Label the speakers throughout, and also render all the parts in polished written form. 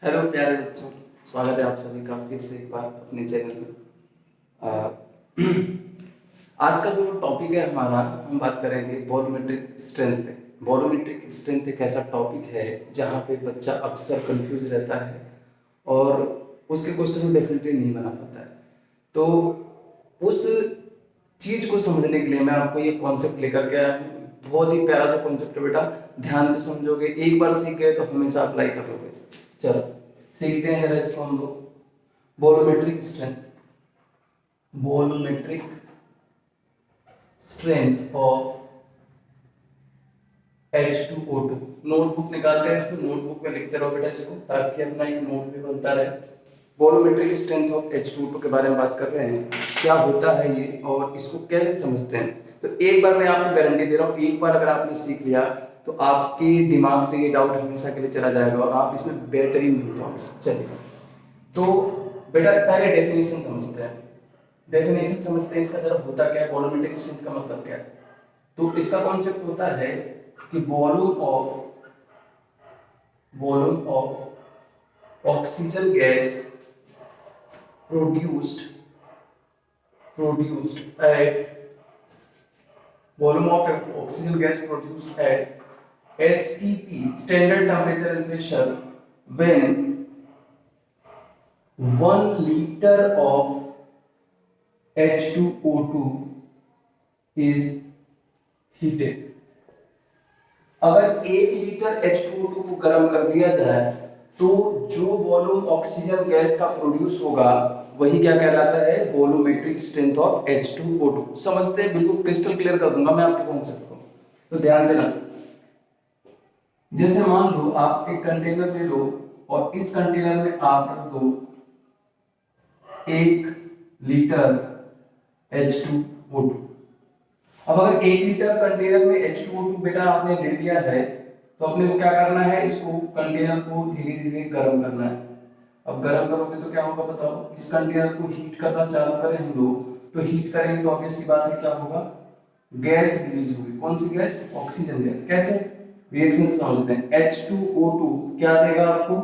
Speaker 1: Hello प्यारे बच्चों, स्वागत है आप सभी का फिर से एक बार अपने चैनल में। आ, आज का जो टॉपिक है हमारा, हम बात करेंगे वॉल्यूमेट्रिक स्ट्रेंथ पे। वॉल्यूमेट्रिक स्ट्रेंथ एक ऐसा टॉपिक है जहाँ पे बच्चा अक्सर कंफ्यूज रहता है और उसके क्वेश्चन डेफिनेटली नहीं बना पाता है। तो उस चीज़ को समझने के लिए मैं आपको ये कॉन्सेप्ट लेकर के आया हूँ। बहुत ही प्यारा सा कॉन्सेप्ट है बेटा, ध्यान से समझोगे, एक बार सीख गए तो हमेशा अप्लाई करोगे। चलो सीखते हैं जरा इसको हम लोग। Volumetric strength, volumetric strength of H2O2। Notebook निकालते हैं, इसको नोटबुक में लिखते रहो बेटा इसको, ताकि अपना एक नोट भी बनता रहे। वॉल्यूमेट्रिक स्ट्रेंथ ऑफ H2O2 के बारे में बात कर रहे हैं, क्या होता है ये और इसको कैसे समझते हैं। तो एक बार मैं आपको गारंटी दे रहा हूँ, एक बार अगर आपने सीख लिया तो आपके दिमाग से ये डाउट हमेशा के लिए चला जाएगा और आप इसमें बेहतरीन बन पाओगे। चलिए तो बेटा पहले डेफिनेशन समझते हैं। डेफिनेशन समझते हैं इसका, जरा होता क्या है, वॉल्यूमेट्रिक स्ट्रेंथ का मतलब क्या है। तो इसका कॉन्सेप्ट होता है कि volume of oxygen gas produced at volume of oxygen gas produced at STP, standard temperature and pressure, when 1 liter of H2O2 is heated। अगर 1 लीटर H2O2 को गर्म कर दिया जाए तो जो वॉल्यूम ऑक्सीजन गैस का प्रोड्यूस होगा वही क्या कहलाता है, वॉल्यूमेट्रिक स्ट्रेंथ ऑफ H2O2। समझते हैं, बिल्कुल क्रिस्टल क्लियर कर दूंगा मैं आपके कॉन्सेप्ट को, तो ध्यान देना। जैसे मान लो आप एक कंटेनर ले लो और इस कंटेनर में आप रख दो 1 लीटर H2O2। अब अगर 1 लीटर कंटेनर में H2O2 बेटा आपने ले लिया है तो अपने को क्या करना है, इसको कंटेनर को धीरे धीरे गर्म करना है। अब गर्म करोगे तो क्या होगा बताओ, इस कंटेनर को हीट करना चालू करें हम लोग तो हीट करेंगे तो ऑब्वियस सी बात है क्या होगा, गैस रिलीज होगी। कौन सी गैस, ऑक्सीजन गैस। कैसे, रिएक्शन से समझते हैं। H2O2 क्या देगा आपको,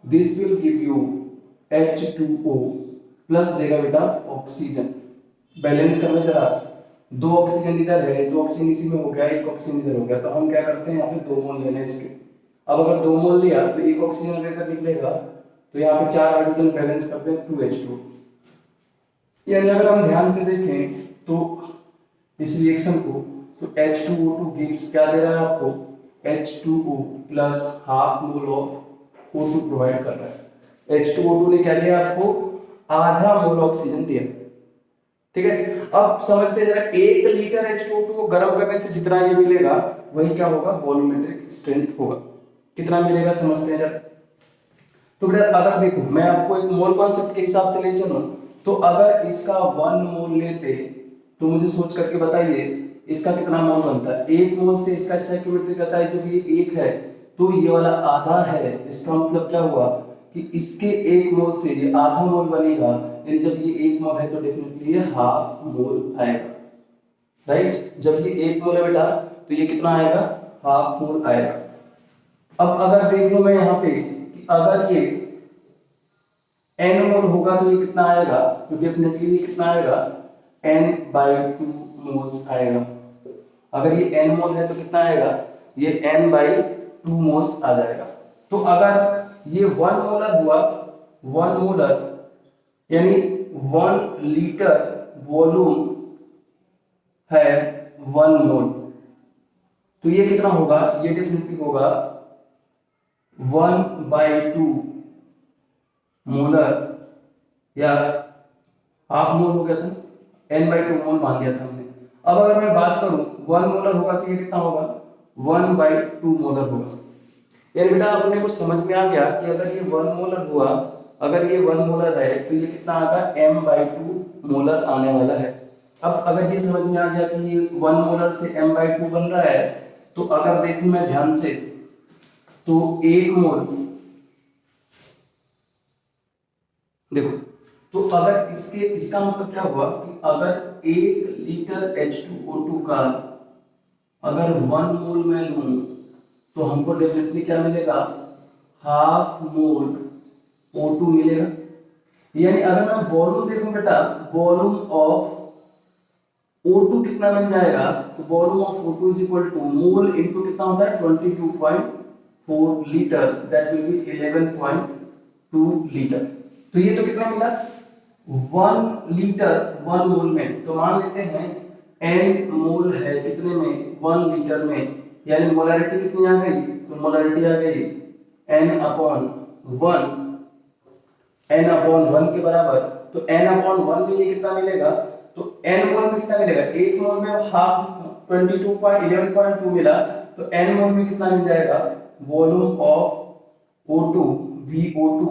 Speaker 1: this will give you H2O plus देगा बेटा ऑक्सीजन। बैलेंस करना जरा, 2 ऑक्सीजन इधर है, 2 ऑक्सीजन इसी में हो गया, 1 ऑक्सीजन इधर हो गया, तो हम क्या करते हैं यहाँ पे 2 मोल लेने इसके। अब अगर 2 मोल लिया तो 1 ऑक्सीजन लेकर निकलेगा, तो यहाँ पे 4 हाइड्रोजन बैलेंस करते हैं 2H2। यानी अगर हम ध्यान से देखें तो इस रिएक्शन को, तो H2O2 गिव्स क्या दे रहा है आपको, H2O plus half mole of O2 provide कर रहा है। H2O2 ने क्या दिया आपको, आधा मोल ऑक्सीजन दिया। ठीक है, अब समझते हैं जरा, 1 लीटर H2O2 को गर्म करने से जितना ये मिलेगा वही क्या होगा, वॉल्यूमेट्रिक स्ट्रेंथ होगा। कितना मिलेगा समझते हैं जरा। तो बेटा अगर देखो मैं आपको एक मोल कॉन्सेप्ट के हिसाब से ले चलूं, तो अगर इसका 1 मोल लेते तो मुझे सोच करके बताइए इसका कितना मोल बनता है। 1 मोल से इसका स्टोइकियोमेट्री कहता है, जब ये 1 है तो ये वाला आधा है, इसका मतलब क्या हुआ कि इसके 1 मोल से ये आधा मोल बनेगा, यानी जब ये 1 मोल है तो डेफिनेटली ये हाफ मोल आएगा। राइट, जब ये 1 मोल है बेटा तो ये कितना आएगा, हाफ मोल आएगा। अब अगर देख लो मैं यहाँ पे कि अगर ये n मोल होगा तो ये कितना आएगा, तो डेफिनेटली ये कितना आएगा, n/2 मोल्स आएगा। अगर ये n मोल है तो कितना आएगा, ये n/2 मोल्स आ जाएगा। तो अगर ये 1 मोलर हुआ, 1 मोलर यानी 1 लीटर वॉल्यूम है 1 मोल, तो ये कितना होगा, ये डेफिनेटली होगा 1/2 मोलर या हाफ मोल हो गया था, n/2 मोल मान लिया था हमने। अब अगर मैं बात करूं 1 मोलर होगा तो ये कितना होगा, 1/2 मोलर होगा। यानी बेटा अपने को समझ में आ गया कि अगर ये 1 मोलर हुआ, अगर ये 1 मोलर है तो ये कितना आएगा, m/2 मोलर आने वाला है। अब अगर ये समझ में आ गया कि ये 1 मोलर से m/2 बन रहा है, तो अगर देखूं मैं ध्यान से तो 1 मोल, देखो तो अगर इसका मतलब क्या हुआ कि अगर 1 लीटर H2O2 का अगर 1 मोल मैं लूं तो हमको डेफिनेटली क्या मिलेगा, हाफ मोल O2 मिलेगा। यानी अगर मैं वॉल्यूम देखूं बेटा, वॉल्यूम ऑफ O2 कितना मिल जाएगा, तो volume of O2 is equal to mole into कितना होता है 22.4 litre, that will be 11.2 litre. तो ये तो कितना मिला 1 लीटर 1 मोल में। तो मान लेते हैं n मोल है कितने में 1 लीटर में, यानी मोलैरिटी कितनी आ गई, तो मोलैरिटी आ गई n अपॉन 1 के बराबर। तो n अपॉन 1 में ये कितना मिलेगा, तो n मोल में कितना मिलेगा, एक मोल में हाफ 22.11.2 मिला, तो n मोल में कितना मिल जाएगा, volume of O2 VO2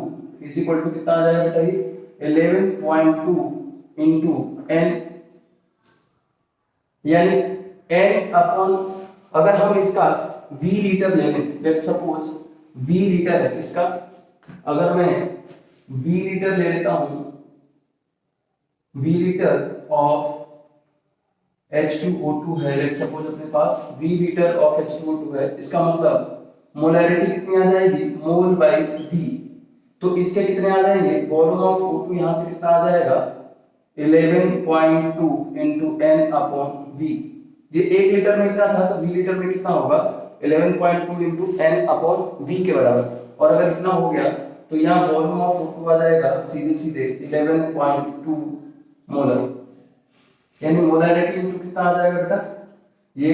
Speaker 1: is equal to कितना आ जाएगा बेटा, ये 11.2 इंटू n, यानी n अपॉन, अगर हम इसका v लीटर ले लें, लेट्स सपोज v लीटर है इसका, अगर मैं v लीटर ले लेता हूं, v लीटर ऑफ H2O2 है, लेट्स सपोज अपने पास v लीटर ऑफ H2O2 है, इसका मतलब मोलैरिटी कितनी आ जाएगी, मोल बाई v। तो इसके कितने आ जाएंगे, वॉल्यूम ऑफ O2 यहां से कितना आ जाएगा 11.2 इंटू n अपॉन v। ये 1 लीटर में इतना था, तो v लीटर में कितना होगा 11.2 इंटू n अपॉन v के बराबर। और अगर इतना हो गया तो यहाँ वॉल्यूम ऑफ O2 आ जाएगा सीधे सीधे 11.2 मोलर, यानी मोलैरिटी इंटू कितना आ जाएगा बेटा, ये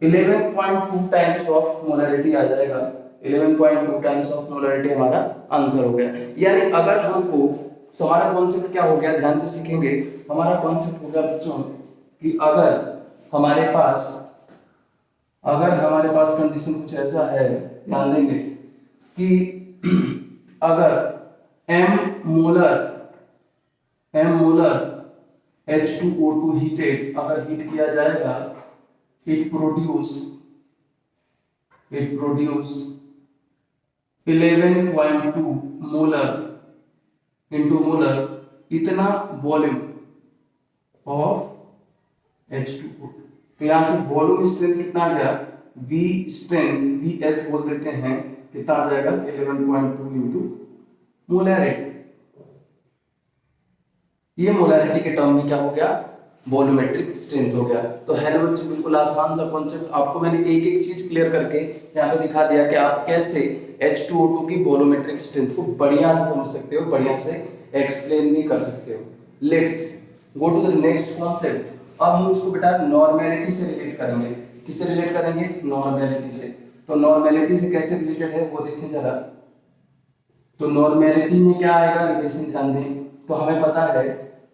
Speaker 1: 11.2 टाइम्स ऑफ मोलैरिटी आ जाएगा। 11.2 टाइम्स ऑफ मोलैरिटी हमारा आंसर हो गया। यानी अगर हमको, तो हमारा कॉन्सेप्ट क्या हो गया, ध्यान से सीखेंगे। हमारा कॉन्सेप्ट हो गया बच्चों कि अगर हमारे पास कंडीशन कुछ ऐसा है, ध्यान देंगे कि अगर m मोलर H2O2 हीटेड, अगर हीट किया जाएगा, it produce 11.2 molar into molar इतना वॉल्यूम ऑफ H2O2। तो यहां से वॉल्यूम स्ट्रेंथ कितना आ गया, V स्ट्रेंथ VS बोल देते हैं, कितना आ जाएगा 11.2 इंटू मोलैरिटी। ये मोलैरिटी के टर्म में क्या हो गया, वॉल्यूमेट्रिक स्ट्रेंथ हो गया। तो है ना बच्चों, बिल्कुल आसान सा कॉन्सेप्ट। आपको मैंने एक एक चीज क्लियर करके यहाँ पे दिखा दिया कि आप कैसे H2O2 की वॉल्यूमेट्रिक स्ट्रेंथ को बढ़िया से समझ सकते हो, बढ़िया से एक्सप्लेन भी कर सकते हो। Let's go to the next concept. अब हम इसको बेटा नॉर्मेलिटी से रिलेट करेंगे। किससे रिलेट करेंगे, नॉर्मेलिटी से। तो नॉर्मेलिटी से कैसे रिलेटेड है वो देखें जरा। तो नॉर्मेलिटी में क्या आएगा, रिलेशन ध्यान दें। तो हमें पता है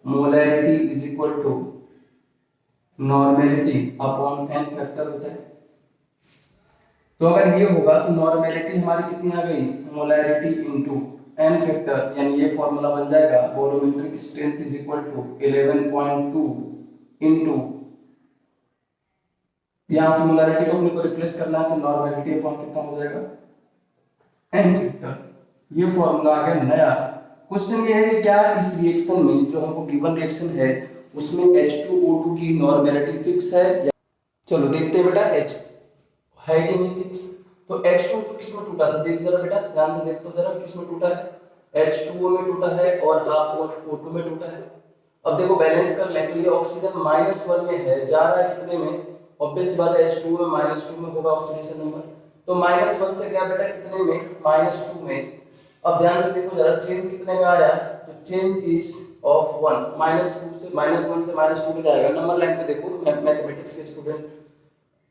Speaker 1: molarity is equal to normality upon n factor होता है। तो अगर ये होगा तो नॉर्मेलिटी हमारी कितनी आ गई, मोलैरिटी इनटू n फैक्टर, यानी ये फॉर्मूला बन जाएगा volumetric strength is equal to 11.2 into, यहां से मोलैरिटी को अपने को रिप्लेस करना है, तो नॉर्मेलिटी अपॉन कितना हो जाएगा n फैक्टर। ये फॉर्मूला आ गया नया। क्वेश्चन ये है कि क्या इस रिएक्शन में, जो हमको गिवन रिएक्शन है, उसमें H2O2 की नॉर्मेलिटी फिक्स है या, चलो देखते हैं बेटा H है कि नहीं फिक्स। तो H2O2 किसमें टूटा था, देख जरा बेटा, ध्यान से देख तो जरा किसमें टूटा है, H2O में टूटा है और हाफ O2 में टूटा है। अब देखो बैलेंस कर लें, तो ये ऑक्सीजन -1 में है, जा रहा है कितने में, ऑब्वियस बात है H2O में -2 में होगा ऑक्सीडेशन नंबर। तो -1 से गया बेटा कितने में, -2 में। अब ध्यान से देखो जरा, चेंज कितने में आया, तो चेंज इज ऑफ 1, -1 से -2 में जाएगा। नंबर लाइन पे देखो, मैथमेटिक्स के स्टूडेंट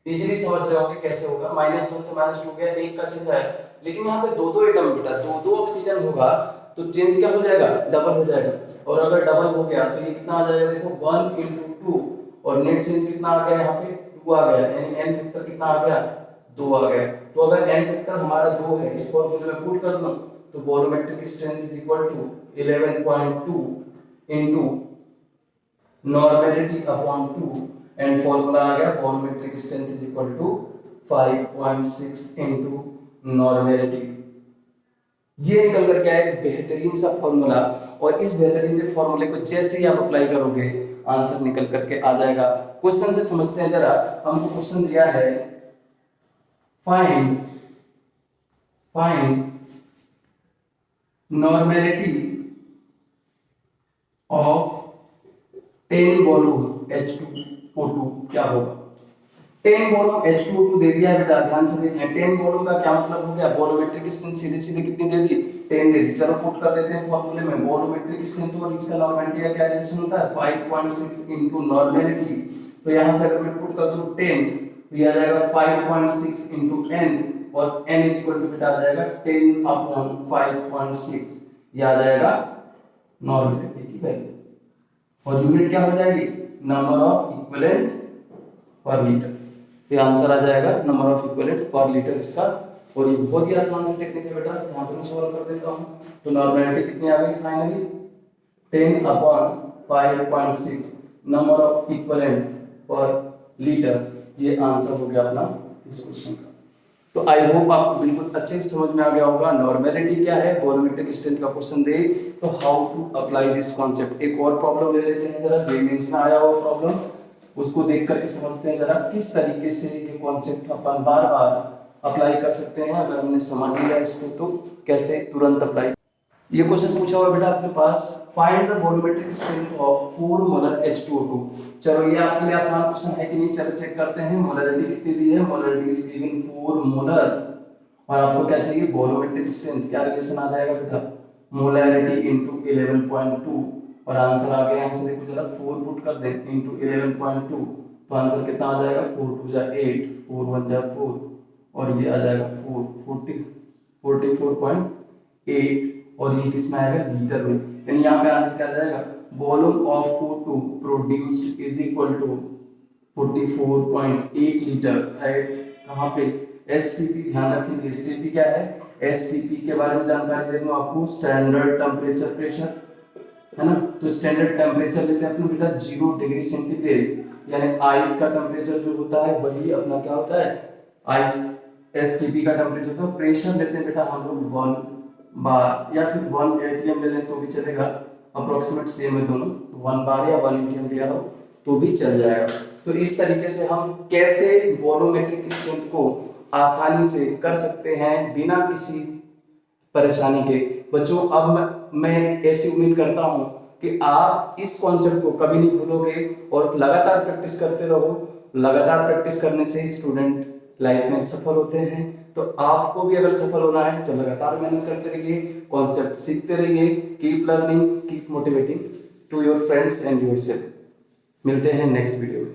Speaker 1: इजीली समझ रहे होंगे कैसे होगा। -1 से -2 गया, एक का चेंज आया, लेकिन यहाँ पे दो एटम बेटा, दो ऑक्सीजन होगा, तो चेंज क्या हो जाएगा, डबल हो जाएगा। और अगर डबल हो गया तो ये कितना आ जाएगा, देखो 1 × 2, और नेट चेंज कितना आ गया, यहाँ पे 2 आ गया, यानी n फैक्टर कितना आ गया, 2 आ गया। तो अगर n फैक्टर हमारा 2 है, इस फॉर्मूले में पुट कर दूं, तो volumetric strength is equal to 11.2 into normality upon 2, and formula आ गया volumetric strength is equal to 5.6 into normality. ये निकल कर क्या है, बेहतरीन सा फॉर्मूला। और इस बेहतरीन से फॉर्मूले को जैसे ही आप अप्लाई करोगे, आंसर निकल करके आ जाएगा। क्वेश्चन से समझते हैं जरा। हमको क्वेश्चन दिया है, find normality of 10 volume H2O2 क्या होगा। 10 वॉल्यूम H2O2 दे दिया है बेटा, ध्यान से देखना। 10 वॉल्यूम का क्या मतलब हो गया, वॉल्यूमेट्रिक स्ट्रेंथ सीधे सीधे कितनी दे दी, 10 दे दी। चलो पुट कर देते हैं फॉर्मूले में, वॉल्यूमेट्रिक स्ट्रेंथ और इसका नॉर्मेलिटी का क्या रिलेशन होता है, 5.6 इनटू नॉर्मेलिटी। तो यहां से अगर मैं पुट कर दूं 10 तो ये आ जाएगा 5.6 इनटू n, और n इज इक्वल टू बेटा आ जाएगा 10 अपॉन 5.6, ये आ जाएगा नॉर्मेलिटी की वैल्यू। और यूनिट क्या हो जाएगी, नंबर ऑफ इक्विवेलेंट पर लीटर। ये आंसर आ जाएगा नंबर ऑफ इक्विवेलेंट पर लीटर इसका। और ये बहुत ही आसान सा टेक्निक है बेटा, यहाँ पे मैं सॉल्व कर देता हूँ। तो नॉर्मेलिटी कितनी आ गई finally, 10 upon 5.6 number of equivalent पर लीटर। ये आंसर हो गया अपना इस क्वेश्चन का। तो आई होप आपको बिल्कुल अच्छे से समझ में आ गया होगा नॉर्मेलिटी क्या है, वॉल्यूमेट्रिक स्ट्रेंथ का क्वेश्चन दे तो how to apply this concept. एक और प्रॉब्लम ले लेते हैं जरा, जे मेंस में आया हुआ प्रॉब्लम, उसको देख करके समझते हैं जरा किस तरीके से ये कॉन्सेप्ट अपन बार बार अप्लाई कर सकते हैं। अगर हमने समझ लिया इसको तो कैसे तुरंत अप्लाई। ये क्वेश्चन पूछा हुआ बेटा आपके पास, find the volumetric strength of 4 molar H2O2। चलो ये आपके लिए आसान क्वेश्चन है कि नहीं, चलो चेक करते हैं। मोलरिटी कितनी दी है, मोलरिटी इज गिवन 4 मोलर, और आपको क्या चाहिए, वॉल्यूमेट्रिक स्ट्रेंथ। क्या रिलेशन आ जाएगा बेटा, मोलरिटी इनटू 11.2, और आंसर आ गया। यहाँ से देखो जरा 4 पुट कर दें इनटू 11.2, तो आंसर कितना आ जाएगा, 4 2 जा 8, 4 1 जा 4, और ये आ जाएगा 44.8, और ये किसमें आएगा, लीटर में। यानी यहाँ पे आंसर क्या आ जाएगा, volume of O2 produced is equal to 44.8 litre at कहाँ पे, STP। ध्यान रखेंगे STP क्या है, STP के बारे में जानकारी दे दूं आपको, स्टैंडर्ड टेम्परेचर प्रेशर है ना। तो स्टैंडर्ड टेम्परेचर लेते हैं अपने बेटा 0 डिग्री सेंटीग्रेड, यानी आइस का टेम्परेचर जो होता है वही अपना क्या होता है, आइस STP का टेम्परेचर होता है। प्रेशर लेते हैं बेटा हम लोग 1 बार या फिर 1 ATM ले लें तो भी चलेगा, अप्रोक्सीमेट सेम है दोनों, तो 1 बार या 1 ATM लिया हो तो भी चल जाएगा। तो इस तरीके से हम कैसे वॉल्यूमेट्रिक स्ट्रेंथ को आसानी से कर सकते हैं बिना किसी परेशानी के। बच्चों अब मैं ऐसी उम्मीद करता हूं कि आप इस कॉन्सेप्ट को कभी नहीं भूलोगे और लगातार प्रैक्टिस करते रहो। लगातार प्रैक्टिस करने से ही स्टूडेंट लाइफ में सफल होते हैं। तो आपको भी अगर सफल होना है तो लगातार मेहनत करते रहिए, कॉन्सेप्ट सीखते रहिए, keep learning, keep motivating to your friends and yourself. मिलते हैं नेक्स्ट वीडियो में।